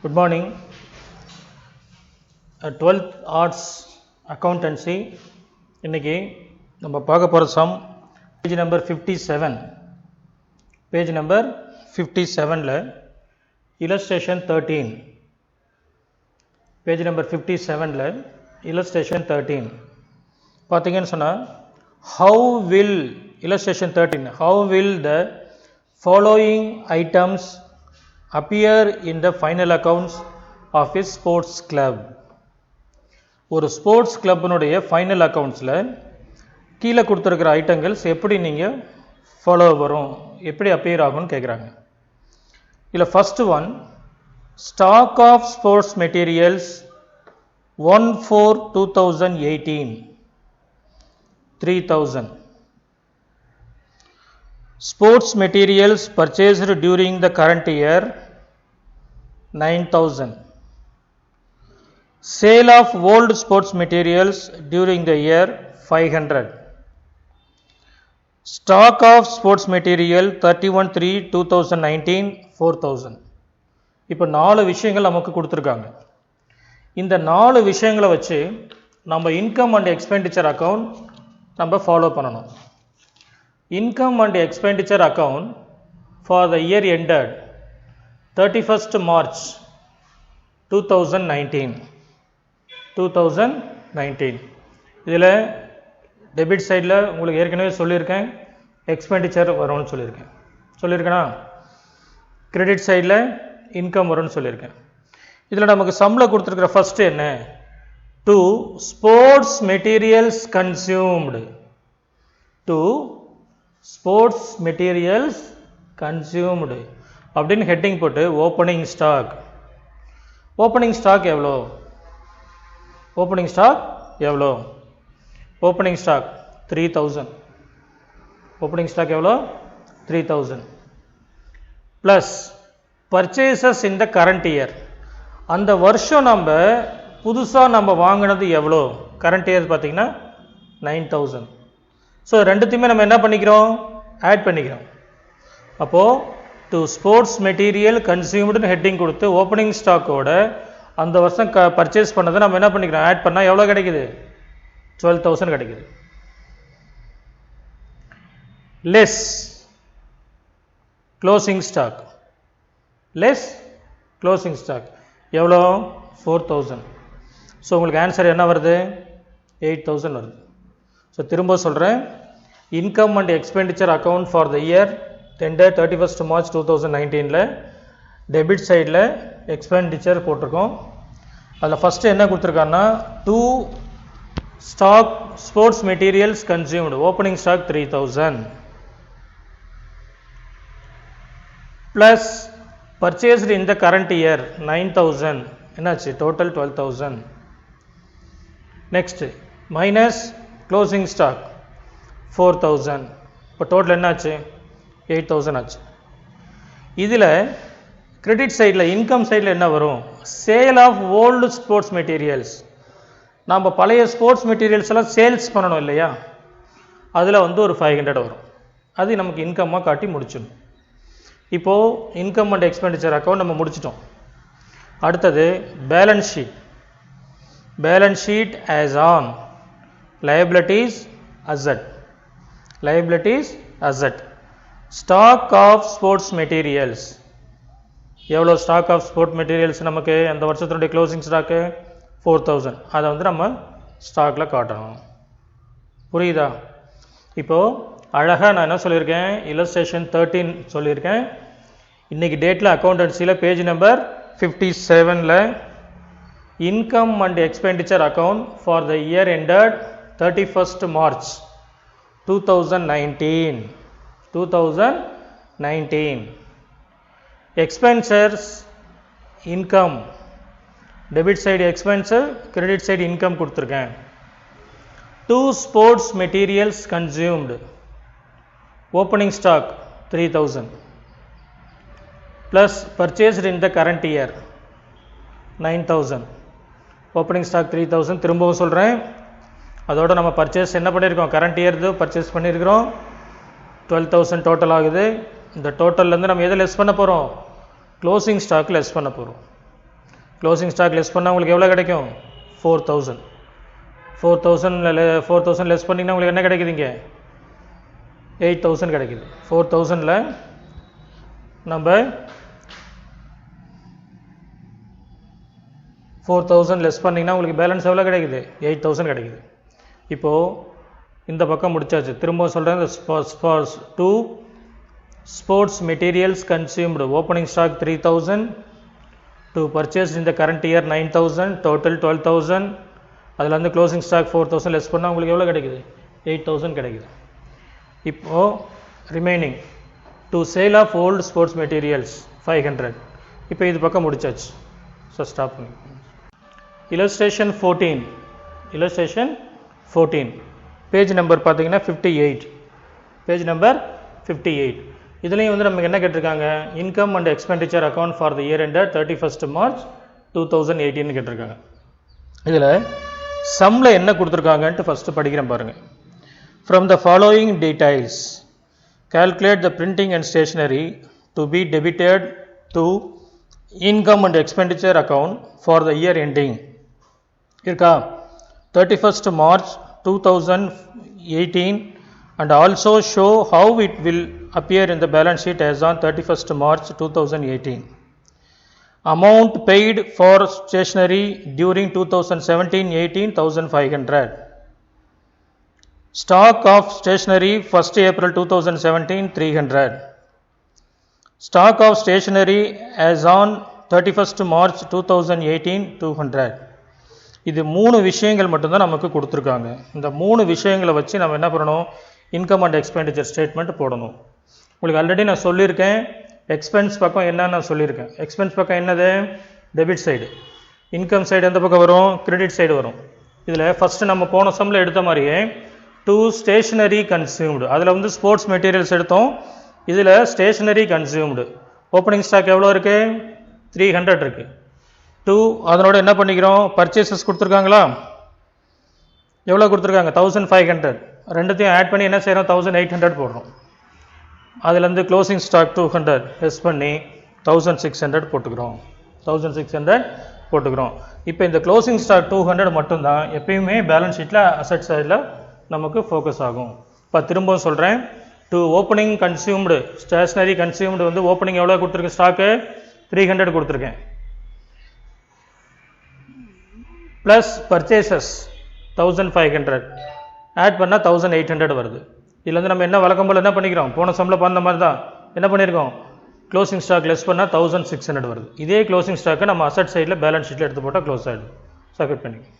Good morning. 12th Arts Accountancy. இன்னைக்கு நம்ம பார்க்க போகிற sum page number 57. Page number 57ல் illustration 13. பேஜ் நம்பர் 57ல் illustration 13 பார்த்தீங்கன்னு சொன்னால் how will illustration 13 how will the following items appear in the final accounts of a sports club. ஒரு sports கிளப்பினுடைய final அக்கௌண்ட்ஸில் கீழே கொடுத்துருக்கிற ஐட்டங்கள்ஸ் எப்படி நீங்கள் ஃபாலோ வரும், எப்படி அப்பியர் ஆகும்னு கேட்குறாங்க. இதில் first one, stock of sports materials 1/4/2018 3,000. Sports materials purchased during the current year 9,000. Sale of old sports materials during the year 500. Stock of sports material 31/3/2019 4,000. இப்போ 4 விஷயங்கள் நமக்கு கொடுத்துருக்காங்க. இந்த 4 விஷயங்களை வச்சு நம்ம இன்கம் அண்ட் எக்ஸ்பெண்டிச்சர் அக்கௌண்ட் நம்ம ஃபாலோ பண்ணணும். Income and expenditure account for the year ended 31st March 2019. இதில் டெபிட் சைடில் உங்களுக்கு ஏற்கனவே சொல்லியிருக்கேன், எக்ஸ்பெண்டிச்சர் வரும்னு சொல்லியிருக்கேனா, கிரெடிட் சைடில் இன்கம் வரும்னு சொல்லியிருக்கேன். இதில் நமக்கு சம்பளம் கொடுத்துருக்கிற ஃபஸ்ட்டு என்ன, to sports materials consumed, to sports materials consumed அப்படின்னு ஹெட்டிங் போட்டு ஓப்பனிங் ஸ்டாக். ஓப்பனிங் ஸ்டாக் எவ்வளோ, ஓப்பனிங் ஸ்டாக் 3,000. ஓப்பனிங் ஸ்டாக் எவ்வளோ 3,000 plus purchases in the current year. அந்த வருஷம் நம்ம புதுசாக நம்ம வாங்கினது எவ்வளோ, கரண்ட் இயர் பார்த்தீங்கன்னா 9,000. ஸோ ரெண்டுத்தையுமே நம்ம என்ன பண்ணிக்கிறோம், ஆட் பண்ணிக்கிறோம். அப்போது டு ஸ்போர்ட்ஸ் மெட்டீரியல் கன்சியூம்டுன்னு ஹெட்டிங் கொடுத்து ஓப்பனிங் ஸ்டாக்கோட அந்த வருஷம் பர்ச்சேஸ் பண்ணதை நம்ம என்ன பண்ணிக்கிறோம், ஆட் பண்ணால் எவ்வளோ கிடைக்குது, 12,000 கிடைக்குது. Less closing stock, less closing stock எவ்வளோ 4,000. ஸோ உங்களுக்கு ஆன்சர் என்ன வருது, 8,000 வருது. ஸோ திரும்ப சொல்கிறேன், income and expenditure account for the year ended 31st March 2019ல் டெபிட் சைடில் எக்ஸ்பெண்டிச்சர் போட்டிருக்கோம். அதில் ஃபஸ்ட்டு என்ன கொடுத்துருக்காங்கன்னா, to stock sports materials consumed opening stock 3,000 plus purchased in the current year 9,000 என்னாச்சு, total 12,000. Next minus closing stock 4,000. இப்போ total என்னாச்சு 8,000 ஆச்சு. இதில் கிரெடிட் சைடில் இன்கம் சைடில் என்ன வரும், sale of old sports materials. நம்ம பழைய ஸ்போர்ட்ஸ் மெட்டீரியல்ஸ் எல்லாம் சேல்ஸ் பண்ணணும் இல்லையா, அதில் ஒரு 500 வரும். அது நமக்கு இன்கம்மாக காட்டி முடிச்சிடணும். இப்போது இன்கம் அண்ட் எக்ஸ்பெண்டிச்சர் அக்கௌண்ட் நம்ம முடிச்சிட்டோம். அடுத்தது balance sheet. Balance sheet as on liabilities asset, liabilities asset. Stock of sports materials எவ்வளோ, ஸ்டாக் ஆஃப் ஸ்போர்ட் மெட்டீரியல்ஸ் நமக்கு அந்த வருஷத்தினுடைய க்ளோசிங் ஸ்டாக்கு 4,000. அதை நம்ம ஸ்டாக்கில் காட்டணும். புரியுதா? இப்போது அழகாக நான் என்ன சொல்லியிருக்கேன், illustration 13 சொல்லியிருக்கேன். இன்றைக்கி டேட்டில் அக்கௌண்டன்சியில் பேஜ் நம்பர் 57ல் income and expenditure account for the year ended 31st March 2019. Expenditures, income, debit side expense, credit side income கொடுத்துருக்கேன். Two sports materials consumed, opening stock 3,000 plus purchased in the current year 9,000. opening stock 3,000. திரும்பவும் சொல்கிறேன், அதோட நம்ம purchase என்ன பண்ணியிருக்கோம், current இயர்து purchase பண்ணியிருக்கிறோம் 12,000 total ஆகுது. இந்த டோட்டல்லேருந்து நம்ம எதை லெஸ் பண்ண போகிறோம், க்ளோசிங் ஸ்டாக் லெஸ் பண்ண போகிறோம். க்ளோசிங் ஸ்டாக் லெஸ் பண்ணால் உங்களுக்கு எவ்வளோ கிடைக்கும் 4000. 4000 லெஸ் பண்ணிங்கன்னா உங்களுக்கு என்ன கிடைக்குதுங்க 8000 கிடைக்குது. 4000ல் நம்ம 4000 லெஸ் பண்ணிங்கன்னா உங்களுக்கு பேலன்ஸ் எவ்வளோ கிடைக்குது 8000 கிடைக்குது. இப்போது இந்த பக்கம் முடிச்சாச்சு. திரும்ப சொல்கிறேன், to sports materials consumed opening stock 3000, to purchase இந்த கரண்ட் இயர் 9000, டோட்டல் 12000. அதில் வந்து க்ளோசிங் ஸ்டாக் 4000 லெஸ் பண்ணால் உங்களுக்கு எவ்வளோ கிடைக்குது 8000 கிடைக்குது. இப்போது remaining to sale of old sports materials 500. இப்போ இது பக்கம் முடிச்சாச்சு. ஸோ ஸ்டாப் பண்ணி illustration 14 பேஜ் நம்பர் பார்த்தீங்கன்னா 58. Page number 58. இதுலேயும் வந்து நமக்கு என்ன கேட்டிருக்காங்க, income and expenditure account for the year ender 31st March 2018 கேட்டிருக்காங்க. இதில் சம்மில் என்ன கொடுத்துருக்காங்கன்ட்டு ஃபஸ்ட்டு படிக்கிறேன் பாருங்கள். From the following details calculate the printing and stationery to be debited to income and expenditure account for the year ending இருக்கா 31st March 2018 and also show how it will appear in the balance sheet as on 31st March 2018. Amount paid for stationery during 2017-18 1500. Stock of stationery 1st April 2017 300. Stock of stationery as on 31st March 2018 200. இது 3 விஷயங்கள் மட்டும்தான் நமக்கு கொடுத்துருக்காங்க. இந்த 3 விஷயங்களை வச்சு நம்ம என்ன பண்ணணும், இன்கம் அண்ட் எக்ஸ்பெண்டிச்சர் ஸ்டேட்மெண்ட் போடணும். உங்களுக்கு ஆல்ரெடி நான் சொல்லியிருக்கேன், எக்ஸ்பென்ஸ் பக்கம் என்னன்னு நான் சொல்லியிருக்கேன். எக்ஸ்பென்ஸ் பக்கம் என்னது டெபிட் சைடு, இன்கம் சைடு எந்த பக்கம் வரும் கிரெடிட் சைடு வரும். இதில் ஃபஸ்ட்டு நம்ம போன சம்மில் எடுத்த மாதிரியே டூ ஸ்டேஷ்னரி கன்சியூம்டு, அதில் வந்து ஸ்போர்ட்ஸ் மெட்டீரியல்ஸ் எடுத்தோம். இதில் ஸ்டேஷ்னரி கன்சியூம்டு ஓப்பனிங் ஸ்டாக் எவ்வளோ இருக்குது 300 இருக்குது. டூ அதனோட என்ன பண்ணிக்கிறோம், பர்ச்சேசஸ் கொடுத்துருக்காங்களா, எவ்வளோ கொடுத்துருக்காங்க 1500. ரெண்டுத்தையும் ஆட் பண்ணி என்ன செய்கிறோம் 1800 போடுறோம். அதுலேருந்து க்ளோசிங் ஸ்டாக் 200 லெஸ் பண்ணி 1600 போட்டுக்கிறோம். 1600 போட்டுக்கிறோம். இப்போ இந்த க்ளோசிங் ஸ்டாக் 200 மட்டும்தான் எப்பயுமே பேலன்ஸ் ஷீட்டில் அசட் சைடில் நமக்கு ஃபோக்கஸ் ஆகும். இப்போ திரும்பவும் சொல்கிறேன், to opening consumed stationery consumed வந்து ஓப்பனிங் எவ்வளோ கொடுத்துருக்கேன் ஸ்டாக்கு 300 கொடுத்துருக்கேன். ப்ளஸ் பர்ச்சேசஸ் 1500 ஆட் பண்ணால் 1800 வருது. இதில் வந்து நம்ம என்ன வழக்கம் போல் என்ன பண்ணிக்கிறோம், போன சம்மில் பார்த்த மாதிரி தான் என்ன பண்ணியிருக்கோம், க்ளோசிங் ஸ்டாக் லெஸ் பண்ணால் 1600 வருது. இதே க்ளோசிங் ஸ்டாக்கை நம்ம அசட் சைடில் பேலன்ஸ் ஷீட்டில் எடுத்து போட்டால் க்ளோஸ் ஆகிடும். சப்மிட் பண்ணிக்கலாம்.